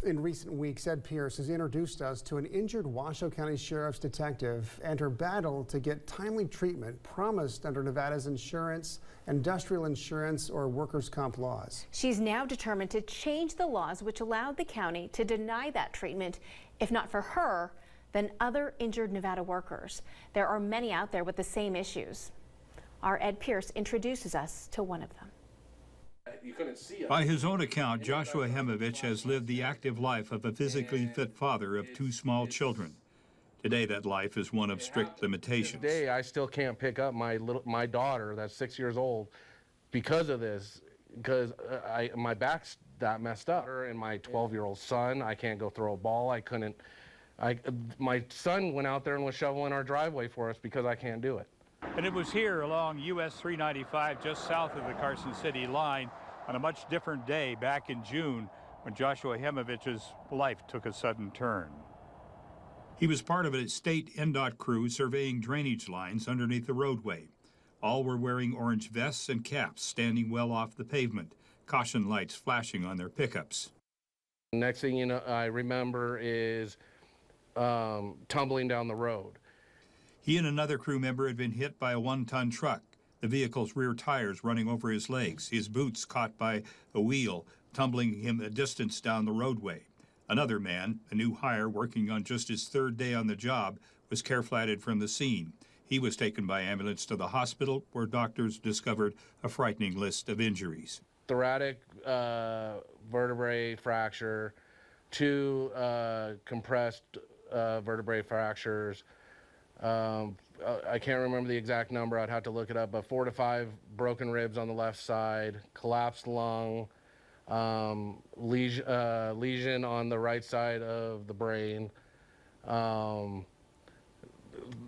In recent weeks, Ed Pierce has introduced us to an injured Washoe County Sheriff's detective and her battle to get timely treatment promised under Nevada's insurance, industrial insurance, or workers' comp laws. She's now determined to change the laws which allowed the county to deny that treatment, if not for her, then other injured Nevada workers. There are many out there with the same issues. Our Ed Pierce introduces us to one of them. By his own account, Joshua Hemovich has lived the active life of a physically fit father of 2 small children. Today, that life is one of strict limitations. Today, I still can't pick up my daughter that's 6 years old because of this, because my back's that messed up. And my 12-year-old son, I can't go throw a ball. My son went out there and was shoveling our driveway for us because I can't do it. And it was here along US 395, just south of the Carson City line, on a much different day back in June, when Joshua Hemovich's life took a sudden turn. He was part of a state NDOT crew surveying drainage lines underneath the roadway. All were wearing orange vests and caps, standing well off the pavement, caution lights flashing on their pickups. Next thing you know, I remember is tumbling down the road. He and another crew member had been hit by a 1-ton truck, the vehicle's rear tires running over his legs, his boots caught by a wheel, tumbling him a distance down the roadway. Another man, a new hire working on just his 3rd day on the job, was care-flatted from the scene. He was taken by ambulance to the hospital, where doctors discovered a frightening list of injuries. Thoracic vertebrae fracture, 2 compressed vertebrae fractures. I can't remember the exact number, I'd have to look it up, but 4 to 5 broken ribs on the left side, collapsed lung, lesion on the right side of the brain,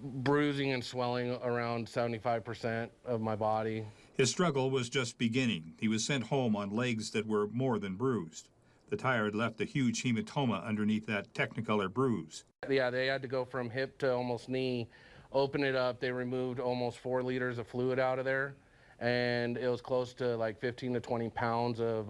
bruising and swelling around 75% of my body. His struggle was just beginning. He was sent home on legs that were more than bruised. The tire had left a huge hematoma underneath that Technicolor bruise. Yeah, they had to go from hip to almost knee, open it up. They removed almost 4 liters of fluid out of there, and it was close to like 15 to 20 pounds of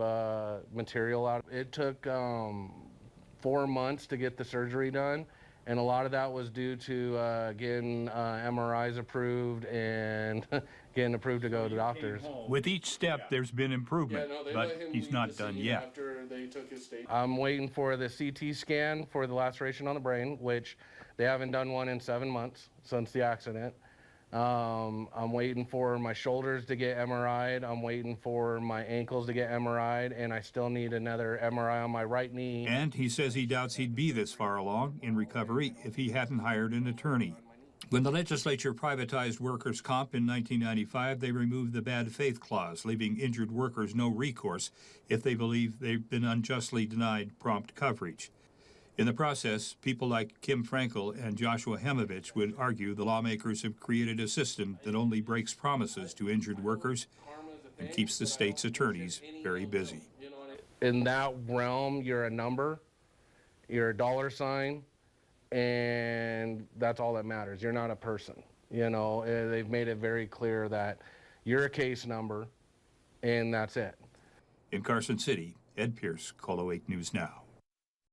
material out. It took 4 months to get the surgery done, and a lot of that was due to getting MRIs approved and getting approved to go to doctors. With each step, there's been improvement, but he's not done yet. I'm waiting for the CT scan for the laceration on the brain, which they haven't done one in 7 months since the accident. I'm waiting for my shoulders to get MRI'd. I'm waiting for my ankles to get MRI'd, and I still need another MRI on my right knee. And he says he doubts he'd be this far along in recovery if he hadn't hired an attorney. When the legislature privatized workers' comp in 1995, they removed the bad faith clause, leaving injured workers no recourse if they believe they've been unjustly denied prompt coverage. In the process, people like Kim Frankel and Joshua Hemovich would argue the lawmakers have created a system that only breaks promises to injured workers and keeps the state's attorneys very busy. In that realm, you're a number, you're a dollar sign, and that's all that matters. You're not a person. You know, they've made it very clear that you're a case number, and that's it. In Carson City, Ed Pierce, KOLO 8 News Now.